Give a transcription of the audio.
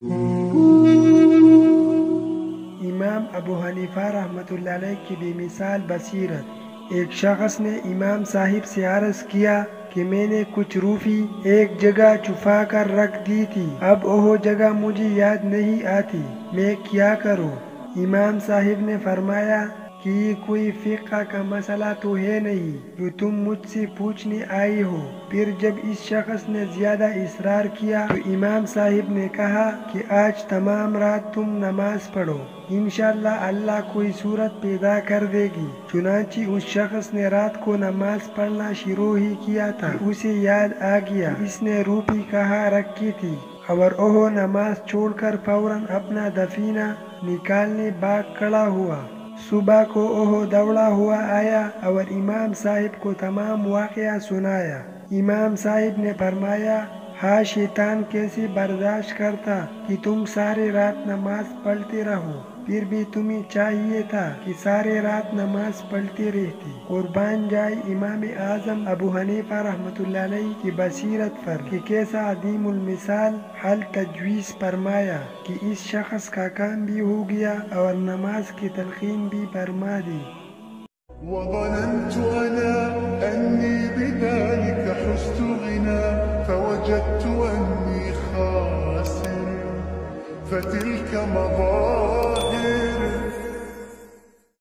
امام ابو حنیفہ رحمۃ اللہ علیہ کی بے مثال بصیرت۔ ایک شخص نے امام صاحب سے عرض کیا کہ میں نے کچھ روپی ایک جگہ چھپا کر رکھ دی تھی، اب وہ جگہ مجھے یاد نہیں آتی، میں کیا کروں؟ امام صاحب نے فرمایا کہ یہ کوئی فقہ کا مسئلہ تو ہے نہیں جو تم مجھ سے پوچھنے آئے ہو۔ پھر جب اس شخص نے زیادہ اصرار کیا تو امام صاحب نے کہا کہ آج تمام رات تم نماز پڑھو، انشاءاللہ اللہ کوئی صورت پیدا کر دے گی۔ چنانچہ اس شخص نے رات کو نماز پڑھنا شروع ہی کیا تھا کہ اسے یاد آ گیا اس نے روپی کہاں رکھی تھی، اور وہ نماز چھوڑ کر فوراً اپنا دفینہ نکالنے بھاگ کھڑا ہوا۔ صبح کو وہ دوڑا ہوا آیا اور امام صاحب کو تمام واقعہ سنایا۔ امام صاحب نے فرمایا، ہاں شیطان کیسے برداشت کرتا کہ تم سارے رات نماز پڑھتے رہو، پھر بھی تمہیں چاہیے تھا کہ سارے رات نماز پڑھتے رہتے۔ قربان جائے امام اعظم ابو حنیفہ رحمۃ اللہ علیہ کی بصیرت پر کہ کیسا عظیم المثال حل تجویز فرمایا کہ اس شخص کا کام بھی ہو گیا اور نماز کی تلقین بھی فرما دی۔ وظننت أنا أني بذلك حزت غنى فوجدت أني خاسر فتلك مظاهر